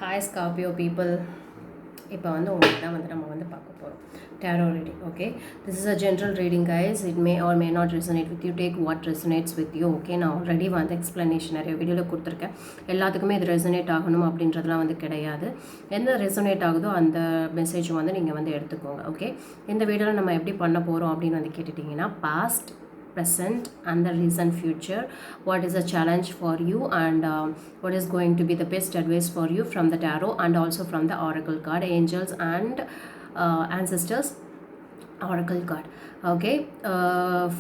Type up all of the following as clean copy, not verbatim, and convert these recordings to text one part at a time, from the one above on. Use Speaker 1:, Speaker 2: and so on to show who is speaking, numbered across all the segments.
Speaker 1: Hi Scorpio people. இப்போ வந்து உங்களுக்கு தான் வந்து நம்ம வந்து பார்க்க போகிறோம் tarot reading. Okay, this is a general reading guys. It may or may not resonate with you. Take what resonates with you. Okay, நான் ஆல்ரெடி வந்து எக்ஸ்ப்ளனேஷன் நிறைய வீடியோவில் கொடுத்துருக்கேன். எல்லாத்துக்குமே இது ரெசனேட் ஆகணும் அப்படின்றதுலாம் வந்து கிடையாது. எந்த ரெசனேட் ஆகுதோ அந்த மெசேஜ் வந்து நீங்கள் வந்து எடுத்துக்கோங்க. ஓகே, இந்த வீடியோவில் நம்ம எப்படி பண்ண போகிறோம் அப்படின்னு வந்து கேட்டுட்டிங்கன்னா, past, present and the recent future, what is a challenge for you, and what is going to be the best advice for you from the tarot and also from the oracle card, angels and ancestors oracle card. Okay,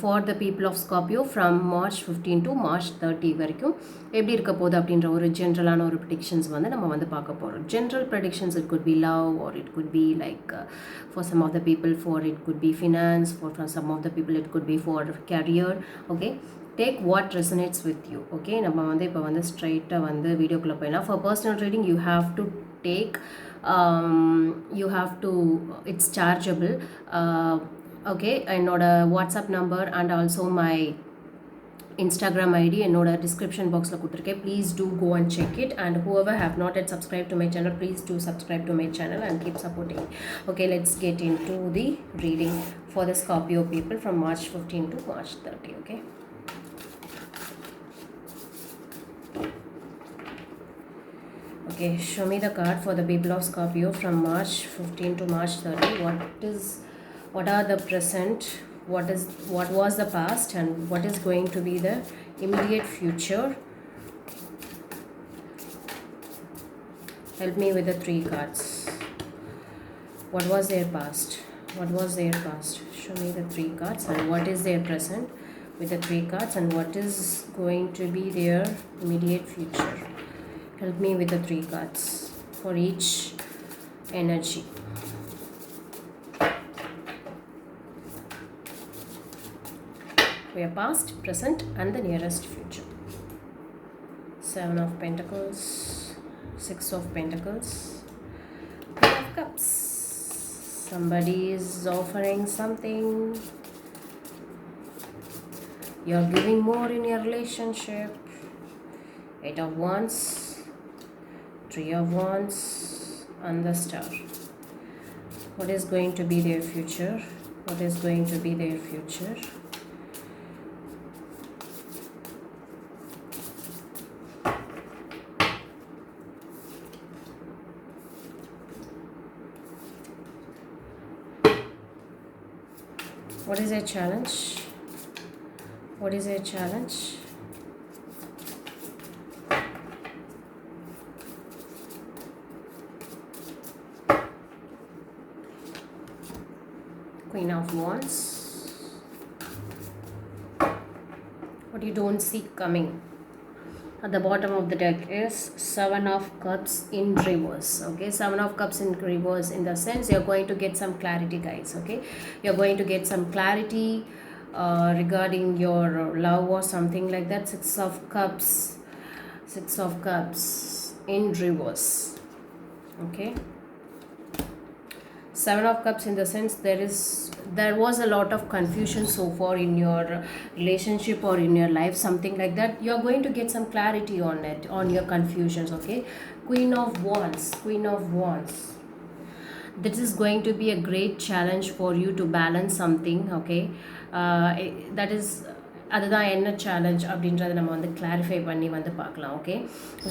Speaker 1: for the people of Scorpio from March 15 to March 30 வரைக்கும் எப்படி இருக்க போகுது அப்படின்ற ஒரு ஜென்ரலான ஒரு predictions வந்து நம்ம வந்து பார்க்க போகிறோம். General predictions, it could be love or it could be like for some of the people, for it could be finance, for some of the people it could be for career. Okay, take what resonates with you. Okay, நம்ம வந்து இப்போ வந்து ஸ்ட்ரைட்டாக வந்து வீடியோக்குள்ளே போயிடலாம். For personal reading you have to take you have to, it's chargeable. Okay, என்னோட WhatsApp number and also my Instagram ID என்னோட டிஸ்கிரிப்ஷன் பாக்ஸில் கொடுத்துருக்கேன். Please do go and check it, and whoever have not yet subscribed to my channel, please do subscribe to my channel and keep supporting me. Okay, let's get into the reading for the Scorpio people from March 15 to March 30. Okay, okay, show me the card for the people of Scorpio from March 15 to March 30. What are the present, what was the past, and what is going to be the immediate future? Help me with the 3 cards. What was their past? What was their past? Show me the 3 cards, and what is their present with the 3 cards, and what is going to be their immediate future? Help me with the 3 cards for each energy. We are past, present and the nearest future. 7 of Pentacles, 6 of Pentacles, Queen of Cups. Somebody is offering something. You're giving more in your relationship. 8 of Wands, 3 of Wands and the Star. What is going to be their future? What is going to be their future? What is their challenge? What is their challenge? Queen of Wands. What you don't see coming. At the bottom of the deck is 7 of Cups in reverse. Okay, 7 of Cups in reverse, in the sense you're going to get some clarity guys. Okay, you're going to get some clarity regarding your love or something like that. 6 of Cups, 6 of Cups in reverse. Okay, 7 of Cups in the sense there was a lot of confusion so far in your relationship or in your life, something like that. You're going to get some clarity on it, on your confusions. Okay, Queen of Wands, Queen of Wands. This is going to be a great challenge for you to balance something. Okay, that is, அதுதான் என்ன challenge அப்படின்றத நம்ம வந்து clarify பண்ணி வந்து பார்க்கலாம். Okay,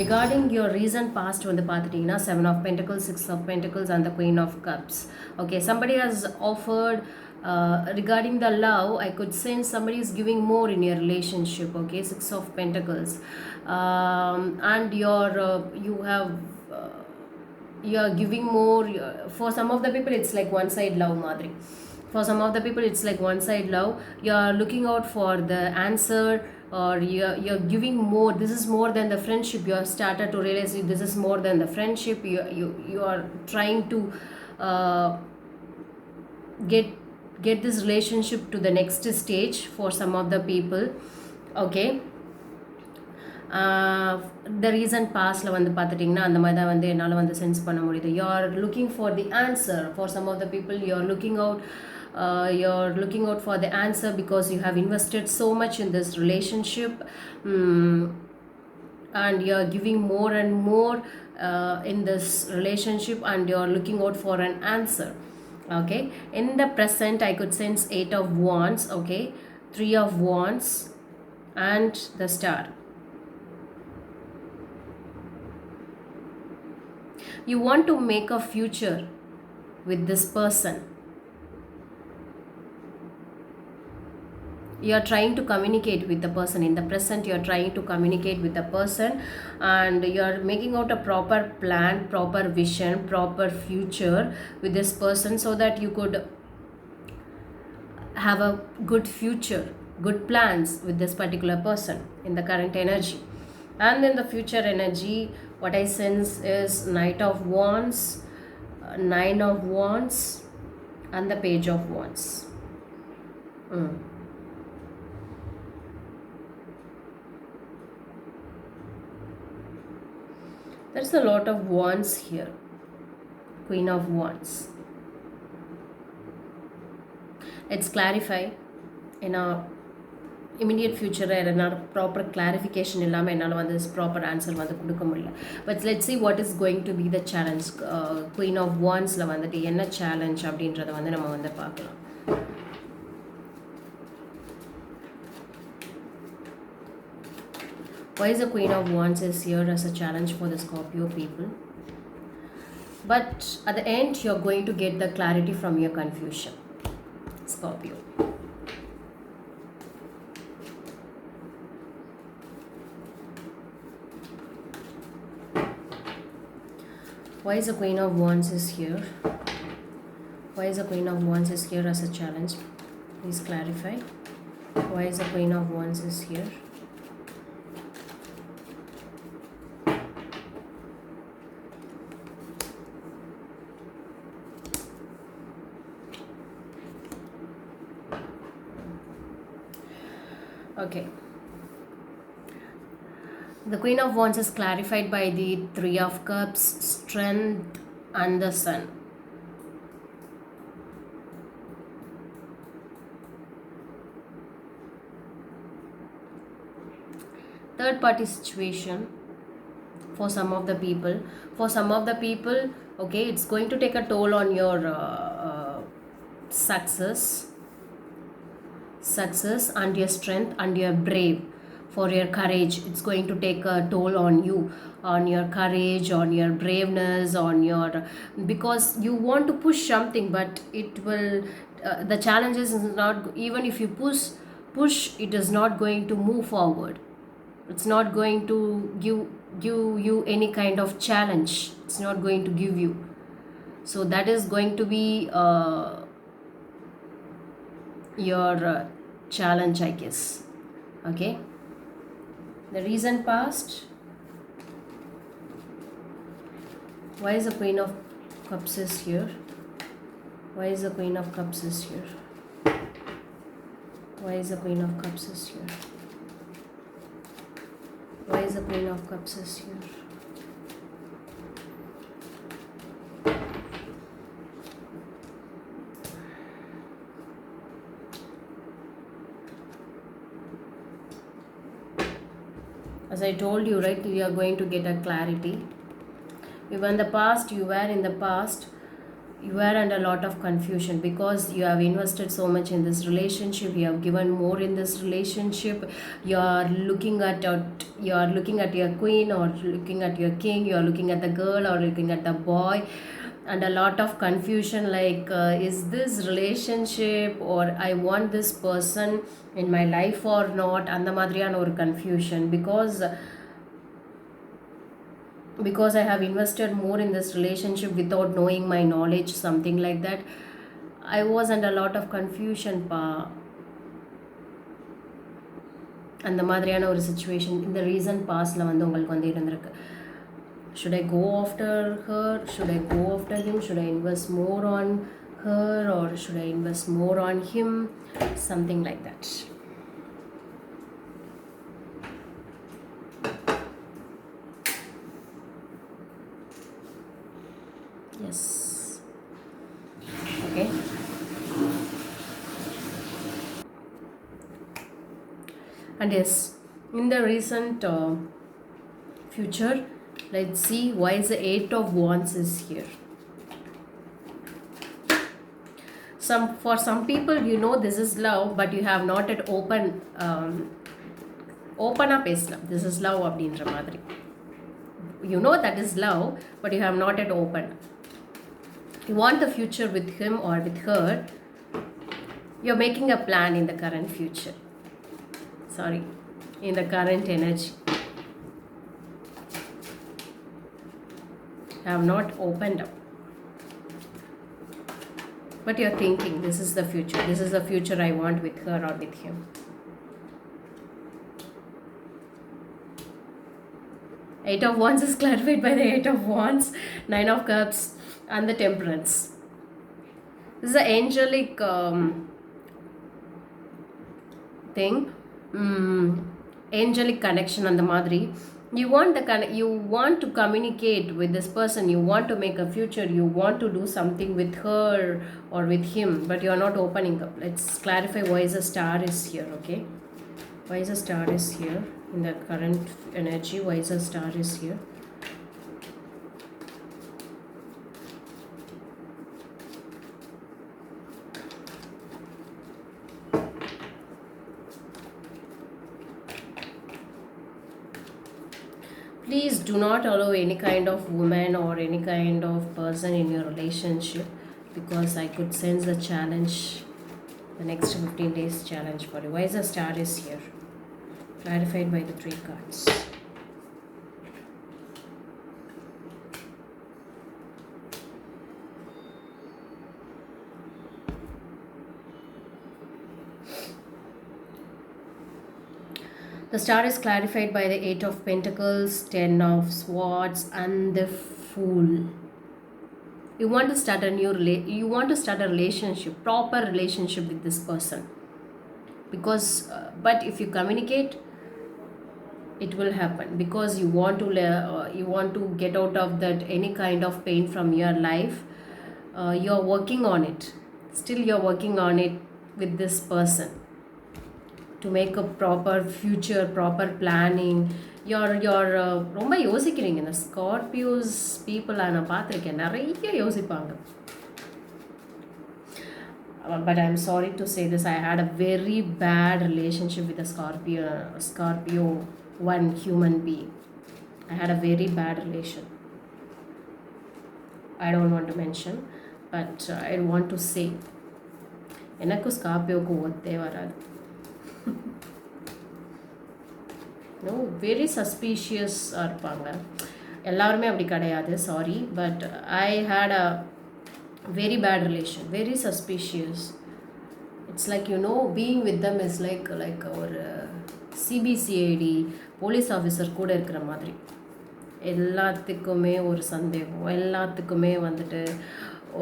Speaker 1: regarding your recent past வந்து பார்த்துட்டிங்கன்னா 7 of Pentacles, 6 of Pentacles and the Queen of Cups. Okay, somebody has offered regarding the love, I could sense somebody is giving more in your relationship. Okay, 6 of Pentacles, and you are giving more. For some of the people it's like one side love madri. For some of the people it's like one side love. You're looking out for the answer, or you're giving more. This is more than the friendship. You have started to realize this is more than the friendship. You are trying to get this relationship to the next stage for some of the people. Okay, the recent pastல வந்து பார்த்துட்டிங்கன்னா அந்த மாதிரி தான் வந்து என்னால் வந்து sense பண்ண முடியுது. You are looking for the answer. For some of the people you're looking out for the answer because you have invested so much in this relationship, and you're giving more and more in this relationship and you're looking out for an answer. Okay, in the present I could sense 8 of Wands. Okay, 3 of Wands and the Star. You want to make a future with this person. You are trying to communicate with the person. In the present you are trying to communicate with the person and you are making out a proper plan, proper vision, proper future with this person, so that you could have a good future, good plans with this particular person in the current energy. And in the future energy, what I sense is Knight of Wands, 9 of Wands and the Page of Wands. There's a lot of Wands here. Queen of Wands. Let's clarify in a immediate future a proper clarification illama ennaala vandu this proper answer vandu kudukka mudiyala. But let's see what is going to be the challenge. Queen of Wands la vandu enna challenge அப்படின்றத வந்து நம்ம வந்து பார்க்கலாம். Why is the Queen of Wands is here as a challenge for the Scorpio people? But at the end you're going to get the clarity from your confusion, Scorpio. Why is the Queen of Wands is here? Why is the Queen of Wands is here as a challenge? Please clarify. Why is the Queen of Wands is here? Okay. The Queen of Wands is clarified by the 3 of Cups, Strength and the Sun. Third party situation for some of the people. For some of the people, okay, it's going to take a toll on your success and your strength and your brave. For your courage, it's going to take a toll on you, on your courage, on your braveness, on your, because you want to push something, but it will the challenges is not, even if you push, it is not going to move forward. It's not going to give you any kind of challenge. It's not going to give you. So that is going to be your challenge, I guess. Okay, the recent past. Why is the Queen of Cups is here? Why is the Queen of Cups is here? Why is the Queen of Cups is here? Why is the Queen of Cups is here? As I told you, right, you are going to get a clarity. You were in the past, you were under a lot of confusion because you have invested so much in this relationship. You have given more in this relationship. You are looking at your queen or looking at your king. You are looking at the girl or looking at the boy, and a lot of confusion, like is this relationship, or I want this person in my life or not, and the madriyana or confusion, because I have invested more in this relationship without knowing my knowledge, something like that. I was under a lot of confusion pa, and the madriyana or situation in the recent past la vandu ungalku vandu irundirukku. Should I go after her? Should I go after him? Should I invest more on her or should I invest more on him? Something like that. Yes. Okay. And yes, in the recent future, Let's see why is the Eight of Wands is here. For some people, you know this is love, but you have not yet open up Islam. This is love அப்படின்ற மாதிரி. You know that is love, but you have not yet opened. You want the future with him or with her. You're making a plan in the current future. Sorry, in the current energy. Have not opened up, but you're thinking this is the future. This is the future I want with her or with him. Eight of Wands is clarified by the Eight of Wands, Nine of Cups, and the Temperance. This is an angelic thing, angelic connection and the madri. You want to communicate with this person. You want to make a future. You want to do something with her or with him, but you are not opening up. Let's clarify why the star is here. Okay, why the star is here in the current energy? Why the star is here? Please do not allow any kind of woman or any kind of person in your relationship, because I could sense the challenge, the next 15 days challenge for you. Why is the star is here? Clarified by the 3 cards. The star is clarified by the Eight of Pentacles, 10 of Swords, and the Fool. You want to start a relationship, proper relationship with this person, because but if you communicate, it will happen, because you want to get out of that any kind of pain from your life. You're working on it. Still you're working on it with this person to make a proper future, proper planning. You're ரொம்ப யோசிக்கிறீங்க. இந்த ஸ்கார்பியோஸ் people நான் பார்த்துருக்கேன், நிறைய யோசிப்பாங்க. But I'm sorry to say this, I had a very bad relationship with a Scorpio one human being. I had a very bad relation. I don't want to mention, but I want to say எனக்கு ஸ்கார்பியோக்கு ஒத்தே வராது. No, very சஸ்பீஷியஸாக இருப்பாங்க. எல்லாருமே அப்படி கிடையாது, sorry, but I had a very bad relation, very suspicious. It's like being with them is like ஒரு CBCID police officer கூட இருக்கிற மாதிரி. எல்லாத்துக்குமே ஒரு சந்தேகம், எல்லாத்துக்குமே வந்துட்டு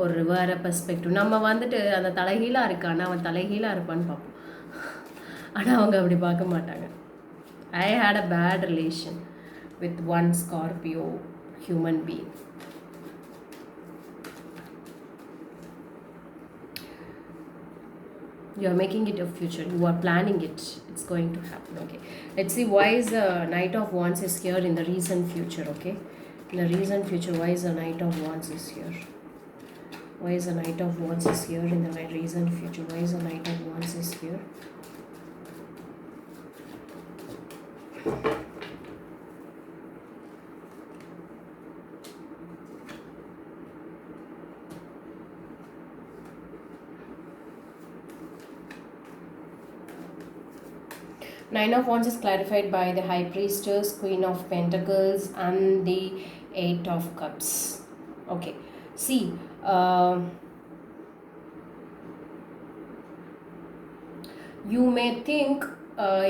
Speaker 1: ஒரு வேறு பெர்ஸ்பெக்டிவ். நம்ம வந்துட்டு அந்த தலைகீழாக இருக்கான்னா அவன் தலைகீழாக இருப்பான்னு பார்ப்போம், ஆனால் அவங்க அப்படி பார்க்க மாட்டாங்க. I had a bad relation with one Scorpio human being. You are making it a future. You are planning it. It's going to happen. Okay. Let's see why is the Knight of Wands is here in the recent future. Okay. In the recent future, why is the Knight of Wands is here? Why is the Knight of Wands is here in the recent future? Why is the Knight of Wands is here? Nine of Wands is clarified by the High Priestess, Queen of Pentacles, and the Eight of Cups. Okay, see, you may think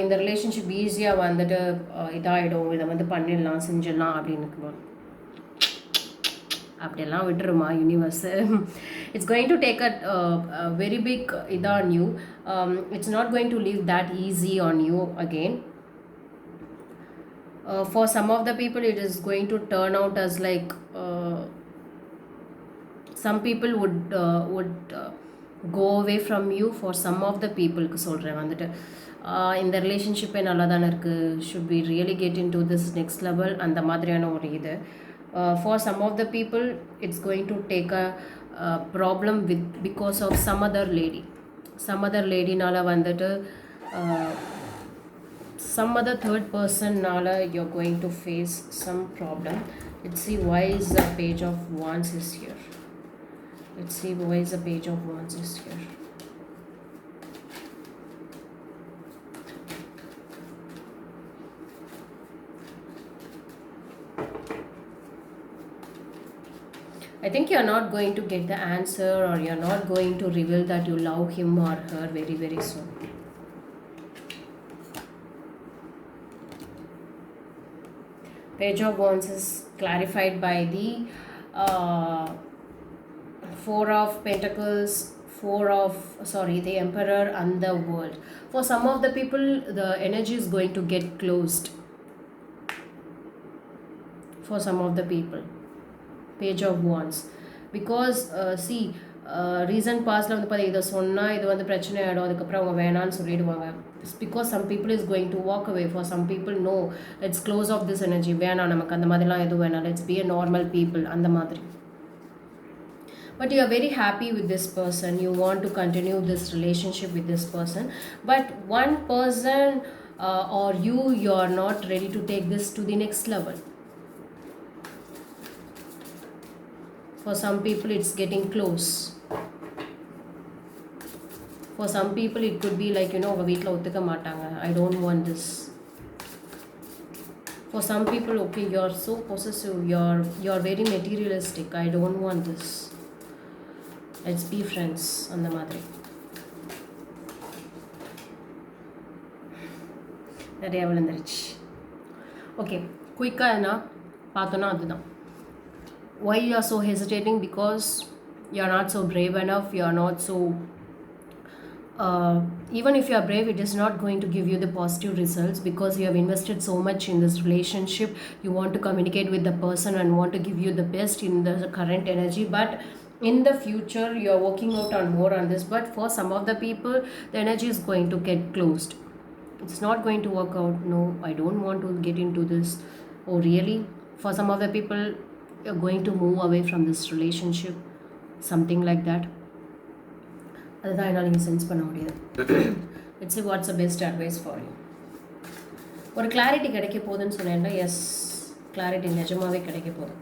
Speaker 1: இந்த relationship ஈஸியாக வந்துட்டு இதாகிடும், இதை வந்து பண்ணிடலாம் செஞ்சிடலாம் அப்படின்னு இருக்கணும். அப்படியெல்லாம் விட்டுருமா universe? It's going to take a very big இதாக on you. It's not going to leave that easy on you again. For some of the people it is going to turn out as like some people would go away from you. For some of the people சொல்கிறேன் வந்துட்டு இந்த ரிலேஷன்ஷிப்பே நல்லா தானே இருக்குது, should be really get into this next level, அந்த மாதிரியான ஒரு இது. For some of the people it's going to take a problem with because of some other லேடினால் வந்துட்டு some other third person nala you're going to face some problem. Let's see why is the page of wands is here. Let's see why is the page of wands is here. I think you're not going to get the answer, or you're not going to reveal that you love him or her very very soon. Page of Wands is clarified by the Four of Pentacles, the Emperor and the World. For some of the people, the energy is going to get closed. For some of the people, Page of Wands, because see, recent பாஸ்டில் வந்து பார்த்தா இதை சொன்னால் இது வந்து பிரச்சனை ஆகிடும், அதுக்கப்புறம் அவங்க வேணான்னு சொல்லிடுவாங்க. Because some people is going to walk away. For some people no, let's close off this energy, வேணாம் நமக்கு அந்த மாதிரிலாம் எதுவும் வேணாம், let's be a normal people அந்த மாதிரி. But you are very happy with this person, you want to continue this relationship with this person, but one person or you are not ready to take this to the next level. For some people it's getting close. For some people it could be like, உங்க வீட்டில் ஒத்துக்க மாட்டாங்க, I don't want this. For some people, okay, you're so possessive, you're very materialistic, I don't want this, let's be friends அந்த மாதிரி. நிறைய விழுந்துருச்சு. Okay, குயிக்காக என்ன பார்த்தோன்னா அதுதான். Why you are so hesitating? Because you are not so brave enough, you are not so even if you are brave, it is not going to give you the positive results, because you have invested so much in this relationship. You want to communicate with the person and want to give you the best in the current energy, but in the future you are working out on more on this. But for some of the people, the energy is going to get closed, it's not going to work out. No, I don't want to get into this. Oh really? For some of the people, you're going to move away from this relationship, something like that. அதுதான் என்னால் நீங்கள் sense பண்ண முடியாது. It's see what's a best advice for you. ஒரு clarity கிடைக்க போகுதுன்னு சொன்னேன்ல, S, clarity நிஜமாகவே கிடைக்க போகுது.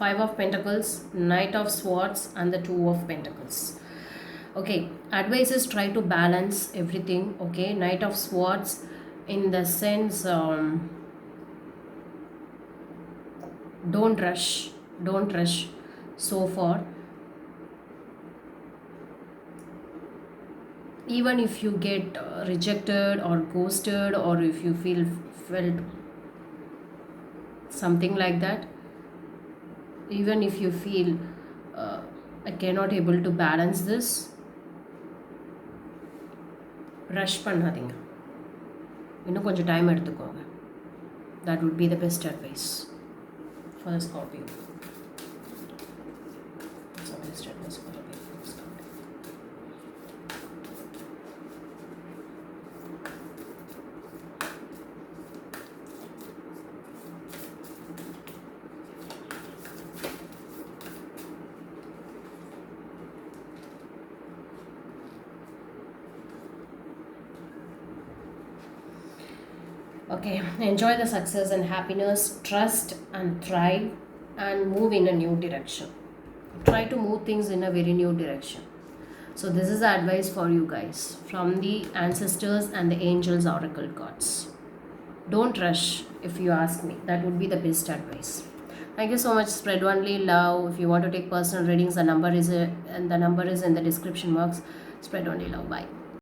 Speaker 1: 5 of Pentacles, Knight of Swords and the 2 of Pentacles. Okay, advice is try to balance everything. Okay, Knight of Swords in the sense, don't rush so far. Even if you get rejected or ghosted, or if you felt something like that, even if you feel I cannot able to balance this, rush பண்ணாதீங்க, இன்னும் கொஞ்சம் time எடுத்துக்கோங்க. that would be the best advice for the Scorpio. That's the best advice for the Scorpio. Okay, enjoy the success and happiness, trust and thrive, and move in a new direction. Try to move things in a very new direction. So this is the advice for you guys from the ancestors and the angels oracle cards. Don't rush, if you ask me. That would be the best advice. Thank you so much. Spread only love. If you want to take personal readings, the number is in the description box. Spread only love. Bye.